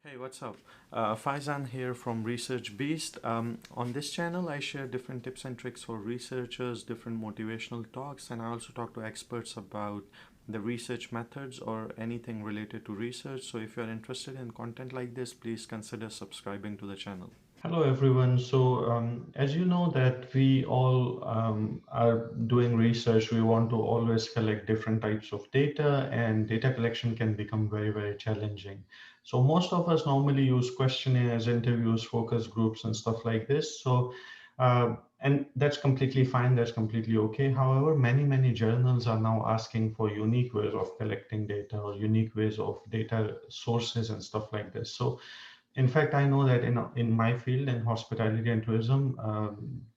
Hey, what's up? Faizan here from Research Beast. On this channel, I share different tips and tricks for researchers, different motivational talks, and I also talk to experts about the research methods or anything related to research. So if you're interested in content like this, please consider subscribing to the channel. Hello, everyone. As you know that we all are doing research, we want to always collect different types of data, and data collection can become very, very challenging. So most of us normally use questionnaires, interviews, focus groups, and stuff like this. And that's completely fine. That's completely okay. However, many journals are now asking for unique ways of collecting data or unique ways of data sources and stuff like this. So in fact, I know that in my field, in hospitality and tourism,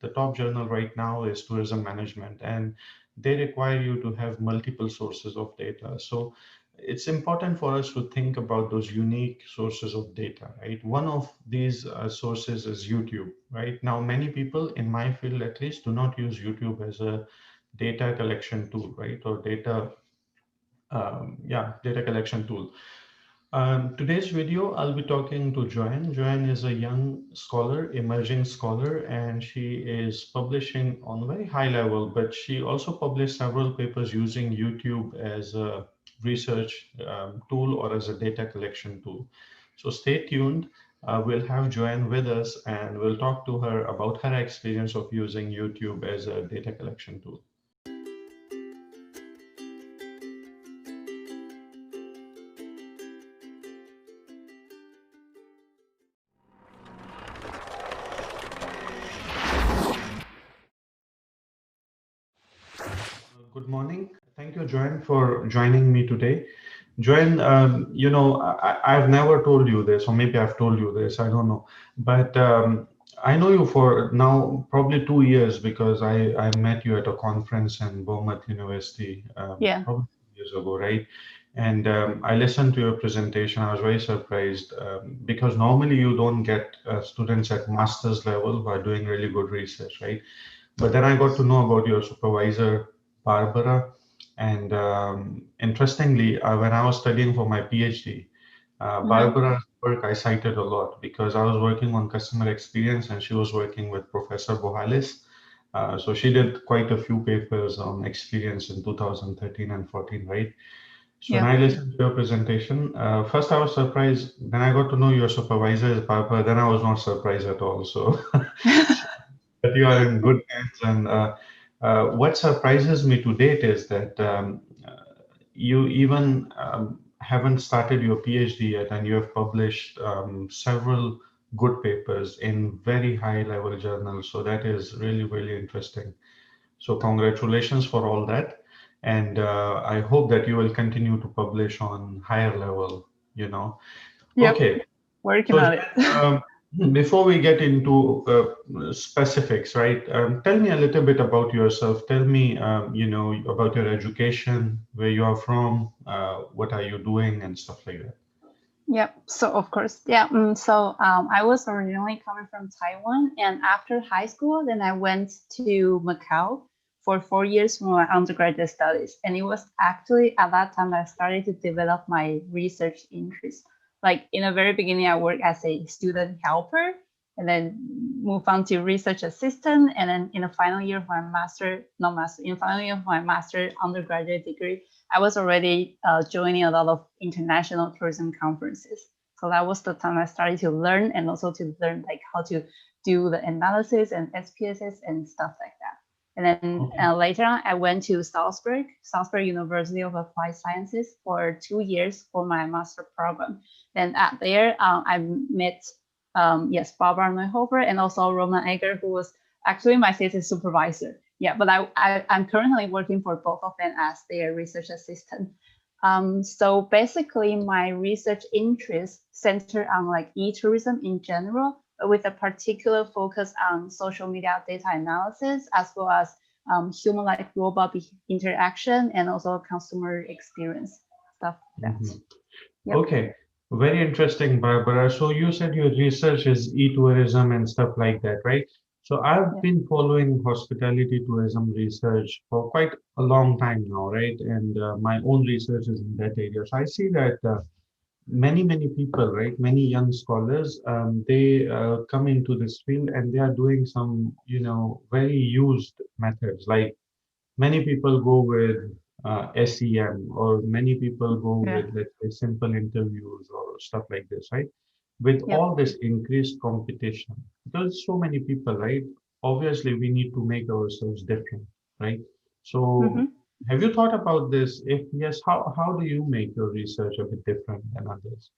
the top journal right now is tourism management, and they require you to have multiple sources of data. So it's important for us to think about those unique sources of data, right? One of these sources is YouTube, right? Now, many people in my field, at least, do not use YouTube as a data collection tool, right? Or data collection tool. Today's video, I'll be talking to Joanne. Joanne is a young scholar, emerging scholar, and she is publishing on a very high level, but she also published several papers using YouTube as a research tool or as a data collection tool. So stay tuned. We'll have Joanne with us and we'll talk to her about her experience of using YouTube as a data collection tool. Good morning. Thank you, Joanne, for joining me today. Joanne, I've never told you this, or maybe I've told you this, I don't know. But I know you for now probably 2 years because I met you at a conference in Bournemouth University probably 2 years ago, right? And I listened to your presentation. I was very surprised because normally you don't get students at master's level who are doing really good research, right? But then I got to know about your supervisor, Barbara. And interestingly, when I was studying for my PhD, Barbara's work I cited a lot because I was working on customer experience and she was working with Professor Bohalis. So she did quite a few papers on experience in 2013 and 14, right? So when I listened to your presentation, first I was surprised. Then I got to know your supervisor is Barbara. Then I was not surprised at all. So that you are in good hands. And what surprises me to date is that you even haven't started your PhD yet, and you have published several good papers in very high level journals. So that is really, really interesting. So congratulations for all that. And I hope that you will continue to publish on higher level, you know. Yep. Okay. Working on it. Before we get into specifics, right? Tell me a little bit about yourself. Tell me, about your education, where you are from, what are you doing, and stuff like that. Yep. So of course, I was originally coming from Taiwan, and after high school, then I went to Macau for 4 years for my undergraduate studies. And it was actually at that time that I started to develop my research interest. Like in the very beginning, I worked as a student helper, and then moved on to research assistant. And then in the final year of my master undergraduate degree, I was already joining a lot of international tourism conferences. So that was the time I started to learn, and also to learn like how to do the analysis and SPSS and stuff like that. And then later on, I went to Salzburg University of Applied Sciences for 2 years for my master program. Then there, I met Barbara Neuhofer and also Roman Egger, who was actually my thesis supervisor. Yeah, but I'm currently working for both of them as their research assistant. So basically, my research interests center on like e-tourism in general, but with a particular focus on social media data analysis, as well as human-like robot interaction and also consumer experience stuff like that. Mm-hmm. Yep. Okay, very interesting, Barbara. So you said your research is e-tourism and stuff like that, right? So I've been following hospitality tourism research for quite a long time now, right? And my own research is in that area. So I see that many people, right? Many young scholars, they come into this field and they are doing some, very used methods. Like many people go with SEM, or many people go Yeah. with, let's say, simple interviews or stuff like this, right? With Yep. all this increased competition, there's so many people, right? Obviously, we need to make ourselves different, right? So, Hmm. have you thought about this? If yes, how do you make your research a bit different than others?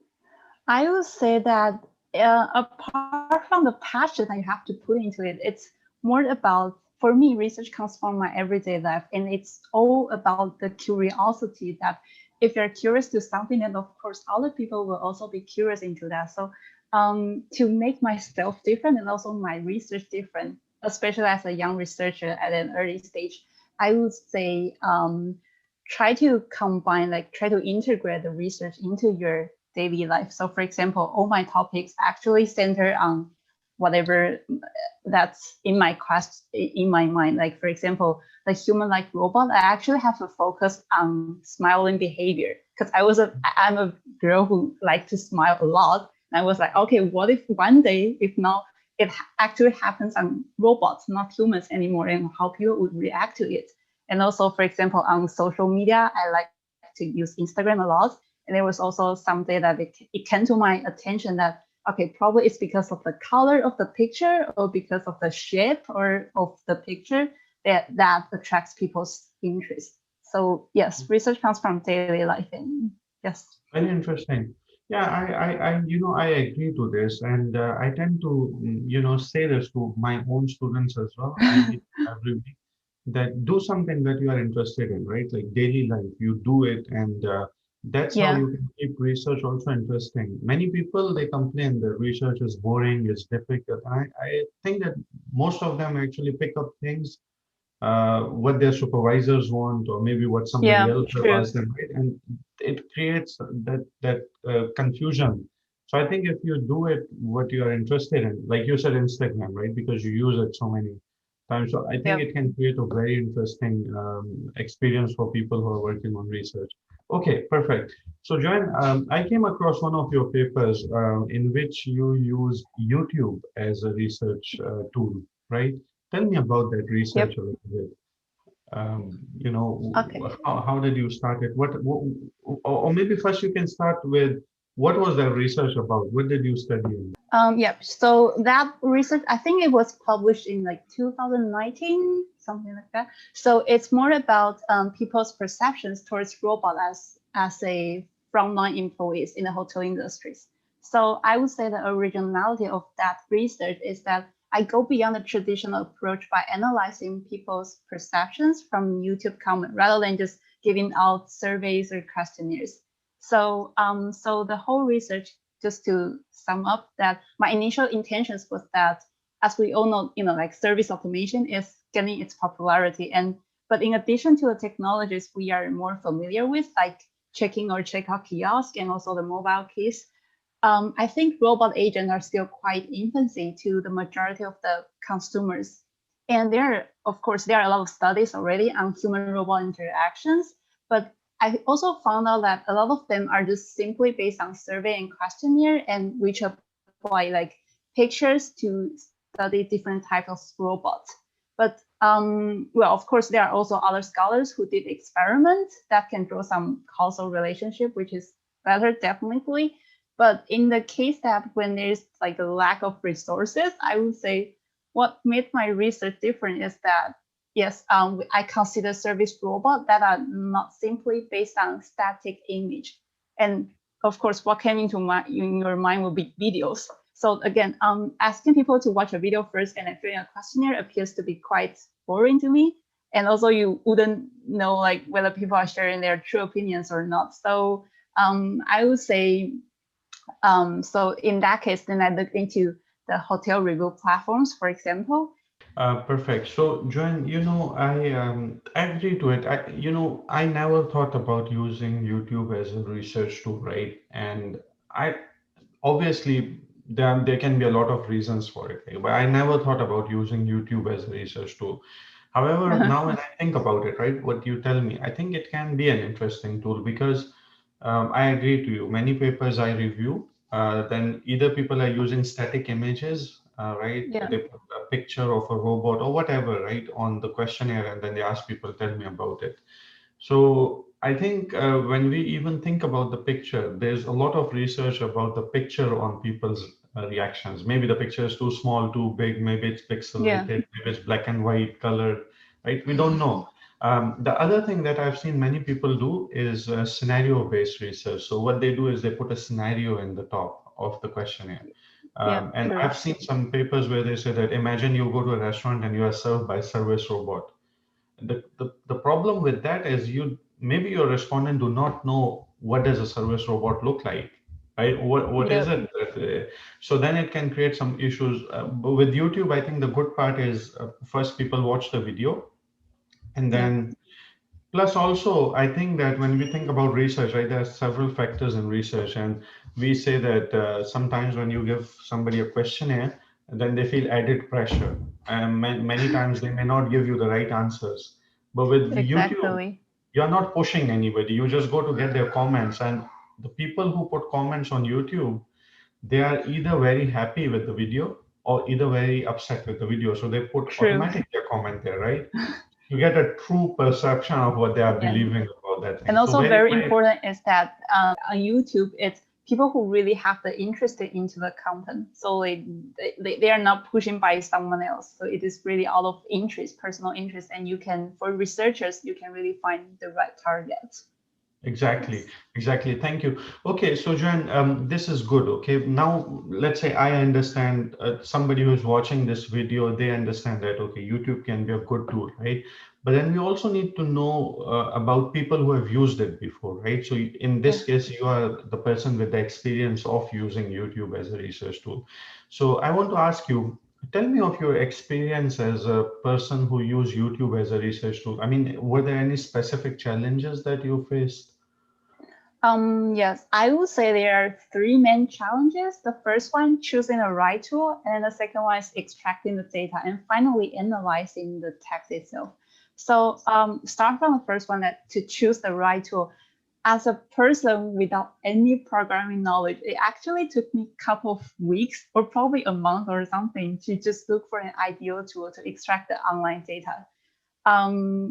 I would say that apart from the passion that you have to put into it, it's more about, for me, research comes from my everyday life, and it's all about the curiosity that if you're curious to something, then of course other people will also be curious into that. So to make myself different and also my research different, especially as a young researcher at an early stage, I would say try to combine, like try to integrate the research into your daily life. So for example, all my topics actually center on whatever that's in my quest in my mind. Like for example, the human like robot, I actually have to focus on smiling behavior because I'm a girl who likes to smile a lot. And I was like, okay, what if one day, if now it actually happens on robots, not humans anymore, and how people would react to it. And also, for example, on social media, I like to use Instagram a lot. And there was also some day that it came to my attention that, okay, probably it's because of the color of the picture or because of the shape or of the picture that attracts people's interest. So yes, research comes from daily life, and yes. Very interesting. Yeah, I agree to this, and I tend to, say this to my own students as well. I meet every week that do something that you are interested in, right? Like daily life, you do it, and that's how Yeah. you can keep research also interesting. Many people they complain that research is boring, is difficult. I think that most of them actually pick up things what their supervisors want, or maybe what somebody Yeah, else has true. asked them, right? And it creates that confusion. So I think if you do it what you are interested in, like you said, Instagram, right? Because you use it so many times. So I think Yep. it can create a very interesting experience for people who are working on research. Okay, perfect. So Joanne, I came across one of your papers in which you use YouTube as a research tool, right? Tell me about that research Yep. a little bit. Okay. How did you start it? Or maybe first you can start with what was that research about? What did you study in? Yeah, so that research, I think it was published in like 2019, something like that. So it's more about people's perceptions towards robot as a frontline employees in the hotel industries. So I would say the originality of that research is that I go beyond the traditional approach by analyzing people's perceptions from YouTube comment rather than just giving out surveys or questionnaires. So the whole research, just to sum up, that my initial intentions was that, as we all know, like service automation is gaining its popularity, and but in addition to the technologies we are more familiar with, like check-in or check-out kiosk and also the mobile keys, I think robot agents are still quite infancy to the majority of the consumers. And of course, there are a lot of studies already on human-robot interactions, but I also found out that a lot of them are just simply based on survey and questionnaire, and which apply like pictures to study different types of robots. But well, of course, there are also other scholars who did experiments that can draw some causal relationship, which is better, definitely. But in the case that when there's like a lack of resources, I would say what made my research different is that yes, I consider service robots that are not simply based on static image. And of course, what came into in your mind will be videos. So again, asking people to watch a video first and then filling a questionnaire appears to be quite boring to me. And also, you wouldn't know like whether people are sharing their true opinions or not. So I would say so in that case, then I looked into the hotel review platforms, for example. Perfect. So, Joanne, I agree to it. I never thought about using YouTube as a research tool, right? And I obviously there can be a lot of reasons for it, but I never thought about using YouTube as a research tool. However, now when I think about it, right, what you tell me, I think it can be an interesting tool because I agree to you. Many papers I review, then either people are using static images, right? Yeah, They put a picture of a robot or whatever, right, on the questionnaire, and then they ask people, tell me about it. So I think when we even think about the picture, there's a lot of research about the picture on people's reactions. Maybe the picture is too small, too big, maybe it's yeah, pixelated, maybe it's black and white colored, right? We don't know. The other thing that I've seen many people do is scenario-based research. So what they do is they put a scenario in the top of the questionnaire. yeah, And true. I've seen some papers where they say that imagine you go to a restaurant and you are served by service robot. The problem with that is you maybe your respondent do not know what does a service robot look like, right? What is Yeah, it so then it can create some issues, but with YouTube I think the good part is first people watch the video, and yeah, then plus also I think that when we think about research, right, there are several factors in research, and we say that sometimes when you give somebody a questionnaire, then they feel added pressure, and many times they may not give you the right answers. But with YouTube, exactly. you're not pushing anybody. You just go to get their comments, and the people who put comments on YouTube, they are either very happy with the video or either very upset with the video. So they put True. automatically a comment there, right? You get a true perception of what they are Yeah. believing about that And thing. So also very, very very important is that on YouTube, it's people who really have the interest into the content. So they are not pushing by someone else. So it is really out of interest, personal interest. And you can, for researchers, you can really find the right target. exactly, Yes. exactly. Thank you. Okay, so Joanne, this is good. Okay, now let's say I understand somebody who's watching this video, they understand that, okay, YouTube can be a good tool, right? But then we also need to know about people who have used it before, right? So in Yeah. this case, you are the person with the experience of using YouTube as a research tool. So I want to ask you, tell me of your experience as a person who used YouTube as a research tool. I mean, were there any specific challenges that you faced? Yes, I would say there are three main challenges. The first one, choosing the right tool, and the second one is extracting the data, and finally analyzing the text itself. So start from the first one, that to choose the right tool. As a person without any programming knowledge, it actually took me a couple of weeks or probably a month or something to just look for an ideal tool to extract the online data.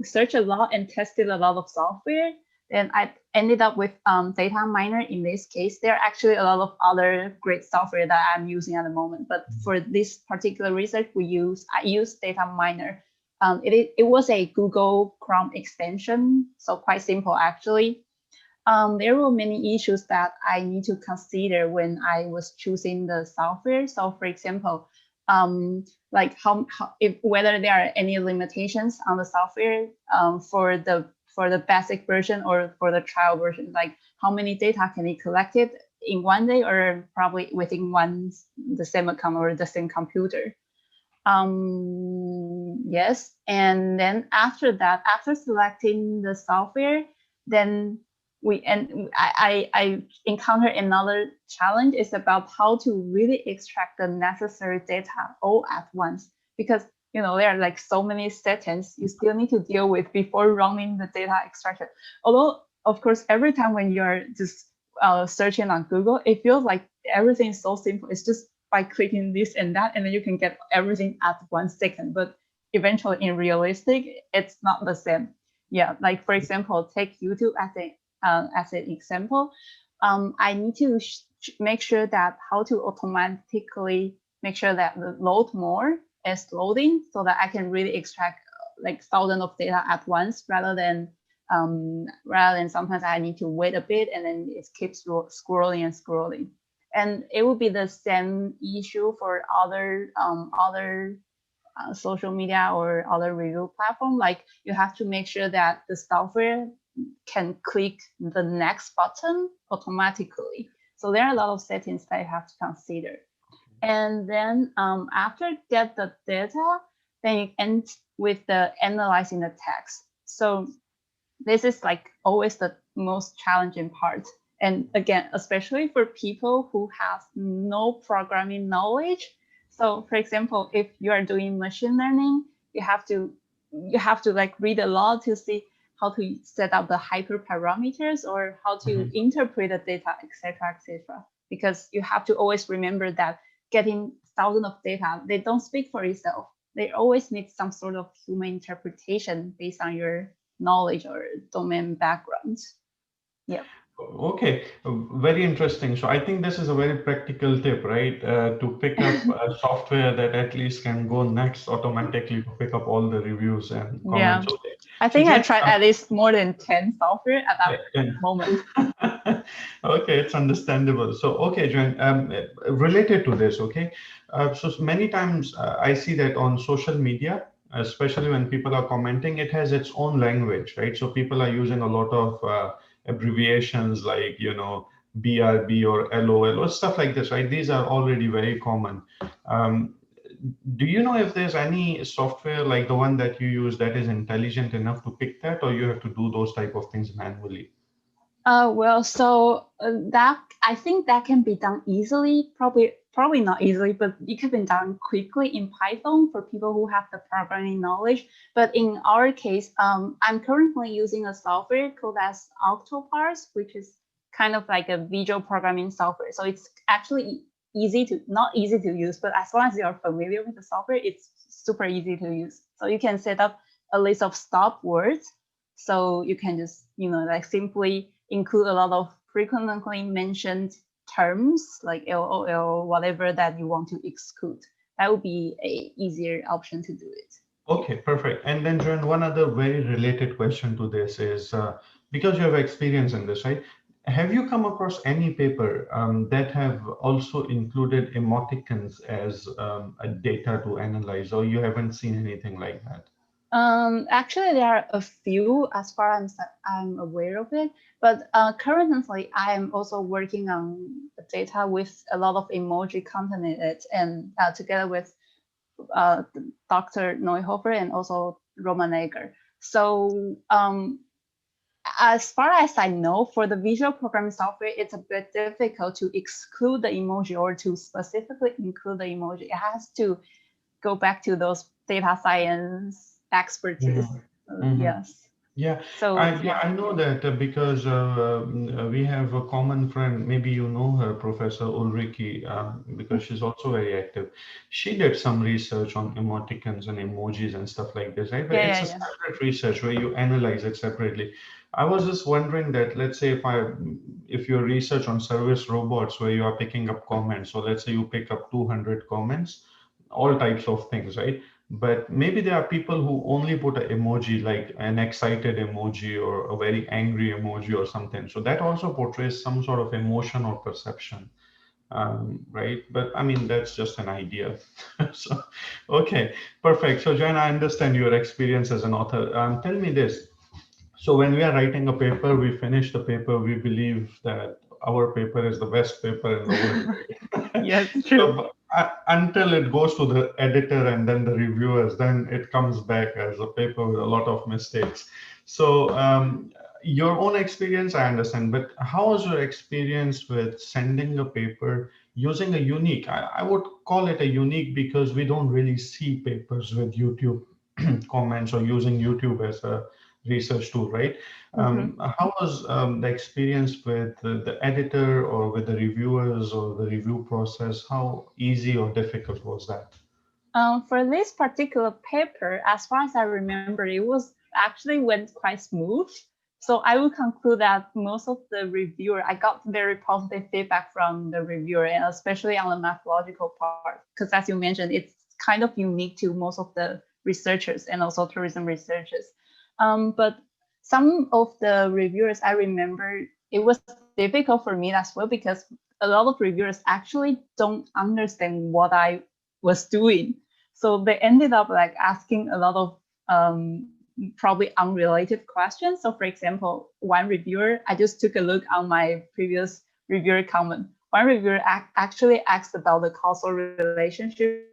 Searched a lot and tested a lot of software. Then I ended up with data miner. In this case, there are actually a lot of other great software that I'm using at the moment. But for this particular research, I use data miner. It was a Google Chrome extension, so quite simple actually. There were many issues that I need to consider when I was choosing the software. So, for example, like how if whether there are any limitations on the software for the basic version or for the trial version, like how many data can be collected in one day or probably within the same account or the same computer. Yes, and then after that, after selecting the software, then I encountered another challenge is about how to really extract the necessary data all at once, because there are like so many settings you still need to deal with before running the data extraction. Although of course every time when you're just searching on Google, it feels like everything is so simple. It's just by clicking this and that, and then you can get everything at 1 second. But eventually, in realistic, it's not the same. Yeah, like for example, take YouTube as an example. I need to make sure that how to automatically make sure that the load more is loading, so that I can really extract like thousands of data at once, rather than sometimes I need to wait a bit and then it keeps scrolling and scrolling. And it would be the same issue for other social media or other review platform. Like you have to make sure that the software can click the next button automatically. So there are a lot of settings that you have to consider. And then after get the data, then you end with the analyzing the text. So this is like always the most challenging part. And again, especially for people who have no programming knowledge. So for example, if you are doing machine learning, you have to like read a lot to see how to set up the hyperparameters or how to interpret the data, etc., etc. Because you have to always remember that getting thousands of data, they don't speak for itself. They always need some sort of human interpretation based on your knowledge or domain background. Yeah. Okay, very interesting. So I think this is a very practical tip, right? To pick up a software that at least can go next automatically to pick up all the reviews and Yeah. comments. Okay. I So think I Jen, tried at least more than 10 software at that moment. Okay, it's understandable. So, okay, Joanne, related to this, okay, so many times I see that on social media, especially when people are commenting, it has its own language, right? So people are using a lot of abbreviations like, BRB or LOL or stuff like this, right? These are already very common. Um, do you know if there's any software like the one that you use that is intelligent enough to pick that, or you have to do those type of things manually? Well, so that I think that can be done easily, probably not easily, but it can be done quickly in Python for people who have the programming knowledge. But in our case, I'm currently using a software called as Octoparse, which is kind of like a visual programming software. So it's actually not easy to use, but as long as you're familiar with the software, it's super easy to use. So you can set up a list of stop words. So you can just, like simply include a lot of frequently mentioned terms like LOL, whatever that you want to exclude. That would be a easier option to do it. Okay, perfect. And then, Joanne, one other very related question to this is because you have experience in this, right? Have you come across any paper that have also included emoticons as a data to analyze, or you haven't seen anything like that? Actually, there are a few as far as I'm aware of it, but currently I am also working on data with a lot of emoji content in it, and together with Dr. Neuhofer and also Roman Egger. So as far as I know, for the visual programming software, it's a bit difficult to exclude the emoji or to specifically include the emoji. It has to go back to those data science expertise. Yes. Yeah, So I know that because we have a common friend. Maybe you know her, Professor Ulrike, because she's also very active. She did some research on emoticons and emojis and stuff like this, right? But it's a separate research where you analyze it separately. I was just wondering that, let's say if your research on service robots where you are picking up comments, so let's say you pick up 200 comments, all types of things, right? But maybe there are people who only put an emoji like an excited emoji or a very angry emoji or something. So that also portrays some sort of emotion or perception, right? But I mean, that's just an idea. So, okay, perfect. So, Jan, I understand your experience as an author. Tell me this. So when we are writing a paper, we finish the paper, we believe that our paper is the best paper in the world. yes, true. So, until it goes to the editor and then the reviewers, then it comes back as a paper with a lot of mistakes. So your own experience, I understand, but how was your experience with sending a paper using a unique? I would call it a unique because we don't really see papers with YouTube comments or using YouTube as a research tool, right? How was the experience with the editor or with the reviewers or the review process? How easy or difficult was that? For this particular paper, as far as I remember, it was actually went quite smooth. So I would conclude that most of the reviewer, I got very positive feedback from the reviewer, and especially on the methodological part, because as you mentioned, it's kind of unique to most of the researchers and also tourism researchers. But some of the reviewers, I remember it was difficult for me as well because a lot of reviewers actually don't understand what I was doing. So they ended up like asking a lot of probably unrelated questions. So for example, one reviewer, I just took a look on my previous reviewer comment. One reviewer actually asked about the causal relationship,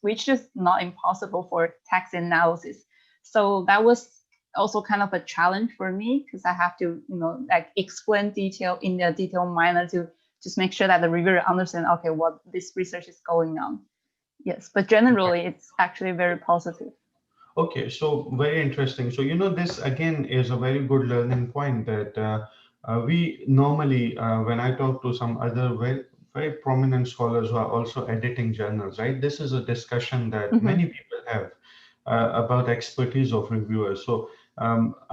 which is not impossible for text analysis. So that was also kind of a challenge for me because I have to, like explain detail in a detailed manner to just make sure that the reviewer understands, okay, what this research is going on. Yes, but generally it's actually very positive. Okay, so very interesting. So, this again is a very good learning point that we normally, when I talk to some other very prominent scholars who are also editing journals, right? This is a discussion that Hmm. many people have about expertise of reviewers. So,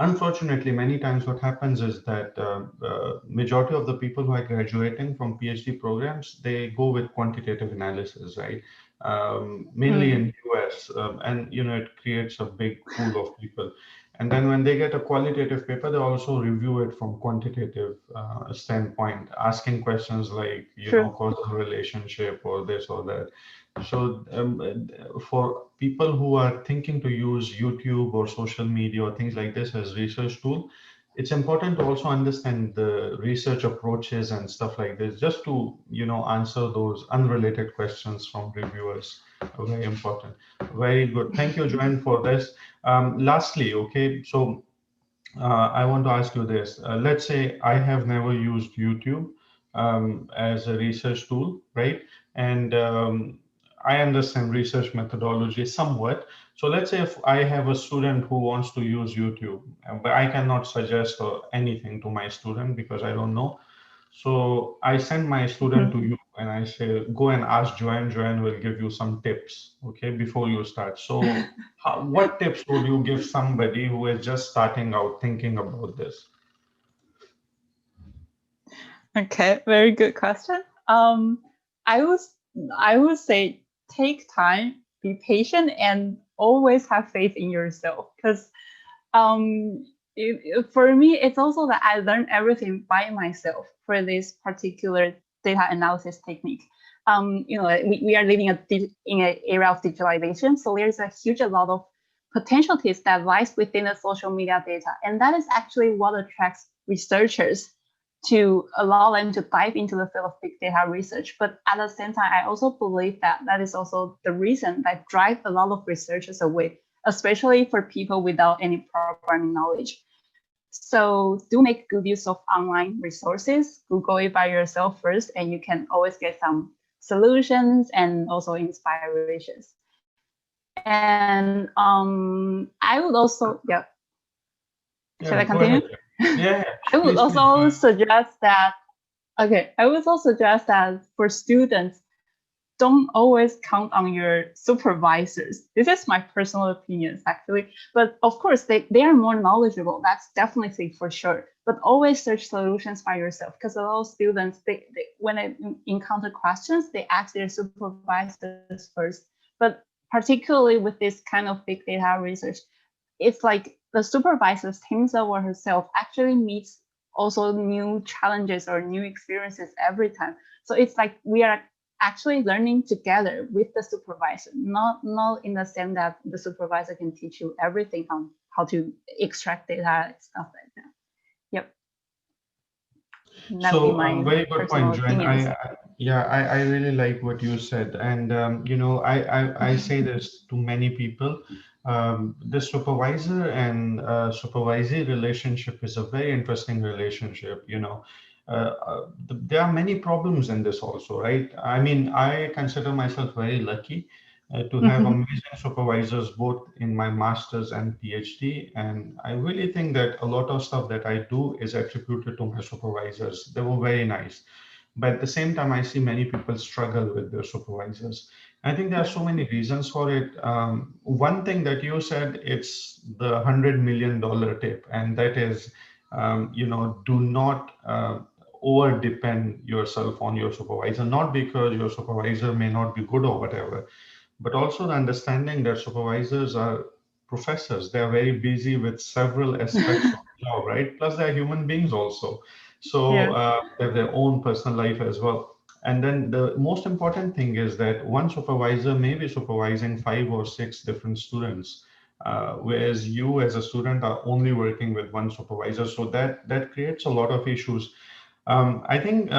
unfortunately, many times what happens is that majority of the people who are graduating from PhD programs, they go with quantitative analysis, right? Mainly Mm. in US, and it creates a big pool of people. And then when they get a qualitative paper, they also review it from quantitative standpoint, asking questions like, True. causal relationship or this or that. So for people who are thinking to use YouTube or social media or things like this as research tool, it's important to also understand the research approaches and stuff like this, just to answer those unrelated questions from reviewers. Very important. Very good. Thank you, Joanne, for this. Lastly, okay, so I want to ask you this. Let's say I have never used YouTube as a research tool, right? And I understand research methodology somewhat. So let's say if I have a student who wants to use YouTube, but I cannot suggest anything to my student because I don't know. So I send my student to Mhm. you and I say, go and ask Joanne. Joanne will give you some tips, okay, before you start. So what tips would you give somebody who is just starting out thinking about this? Okay, very good question. I would I would say take time, be patient, and always have faith in yourself. Because for me, it's also that I learned everything by myself for this particular data analysis technique. We are living in an era of digitalization, so there's a huge amount of potentialities that lies within the social media data, and that is actually what attracts researchers to allow them to dive into the field of big data research. But at the same time, I also believe that that is also the reason that drives a lot of researchers away, especially for people without any programming knowledge. So do make good use of online resources. Google it by yourself first, and you can always get some solutions and also inspirations. And I would also, yeah, should Yeah, I go continue? ahead. Yeah, yeah. I would Please go also ahead. suggest that, okay, I would also suggest that for students, don't always count on your supervisors. This is my personal opinions, actually. But of course, they are more knowledgeable. That's definitely for sure. But always search solutions by yourself, because a lot of students, when they encounter questions, they ask their supervisors first. But particularly with this kind of big data research, it's like the supervisors himself or herself actually meets also new challenges or new experiences every time. So it's like we are actually learning together with the supervisor, not in the sense that the supervisor can teach you everything on how to extract data and stuff like that. Yep, that would be So, my very good personal point, Joanne. opinions. Yeah, I really like what you said, and I say this to many people. The supervisor and supervisee relationship is a very interesting relationship. There are many problems in this also, right? I mean, I consider myself very lucky to have Mhm. amazing supervisors both in my master's and PhD. And I really think that a lot of stuff that I do is attributed to my supervisors. They were very nice. But at the same time, I see many people struggle with their supervisors. I think there are so many reasons for it. One thing that you said, it's the $100 million tip, and that is, do not over depend yourself on your supervisor, not because your supervisor may not be good or whatever, but also the understanding that supervisors are professors. They are very busy with several aspects of the job, right? Plus, they're human beings also. So Yes. they have their own personal life as well. And then the most important thing is that one supervisor may be supervising 5 or 6 different students, whereas you as a student are only working with one supervisor. So that creates a lot of issues. I think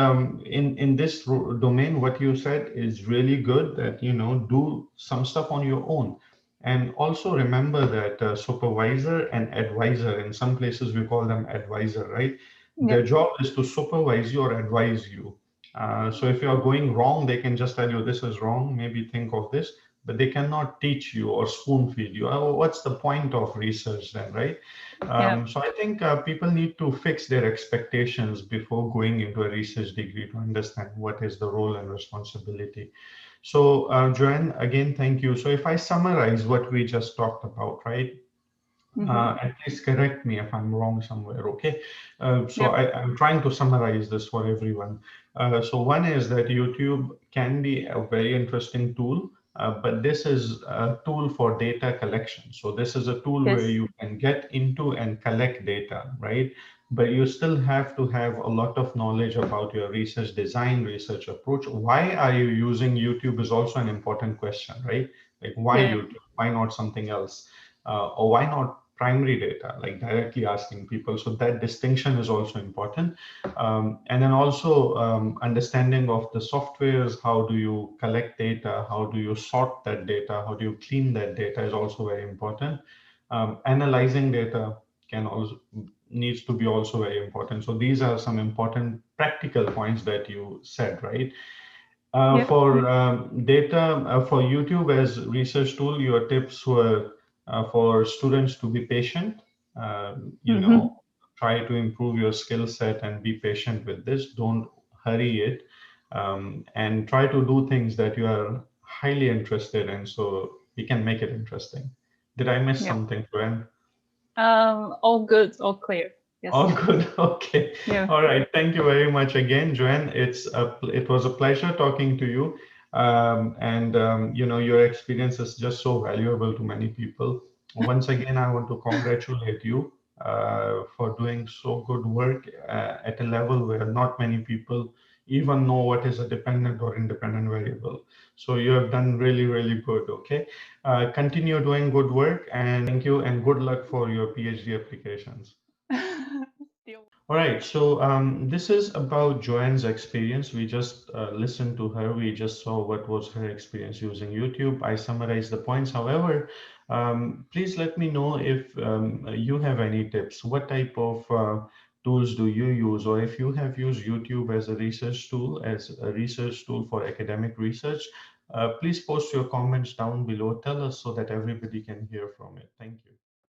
in this domain, what you said is really good. That do some stuff on your own, and also remember that supervisor and advisor. In some places, we call them advisor, right? Their Yep. job is to supervise you or advise you. So if you are going wrong, they can just tell you this is wrong. Maybe think of this. but they cannot teach you or spoon feed you. What's the point of research then, right? Yeah. So I think people need to fix their expectations before going into a research degree to understand what is the role and responsibility. So, Joanne, again, thank you. So if I summarize what we just talked about, right? Mm-hmm. And please correct me if I'm wrong somewhere, okay? So Yep. I'm trying to summarize this for everyone. So one is that YouTube can be a very interesting tool, but this is a tool for data collection. So this is a tool where Yes. you can get into and collect data, right? But you still have to have a lot of knowledge about your research design, research approach. Why are you using YouTube is also an important question, right? Like why Yeah. YouTube? Why not something else? Or why not primary data, like directly asking people? So that distinction is also important. And then also understanding of the softwares, how do you collect data, how do you sort that data, how do you clean that data is also very important. Analyzing data can also needs to be also very important. So these are some important practical points that you said, right? Yep. For data, for YouTube as research tool, your tips were for students to be patient, you Mm-hmm. know, try to improve your skill set and be patient with this. Don't hurry it, and try to do things that you are highly interested in so we can make it interesting. Did I miss Yep. something, Gwen? All good, all clear. Yes. Oh, good. Okay. Yeah. All right. Thank you very much again, Joanne. It was a pleasure talking to you. And your experience is just so valuable to many people. Once again, I want to congratulate you for doing so good work at a level where not many people even know what is a dependent or independent variable. So you have done really, really good. Okay. Continue doing good work, and thank you and good luck for your PhD applications. Still. All right, so this is about Joanne's experience. We just listened to her. We just saw what was her experience using YouTube. I summarized the points. However, please let me know if you have any tips. What type of tools do you use? Or if you have used YouTube as a research tool for academic research, please post your comments down below. Tell us so that everybody can hear from it. Thank you.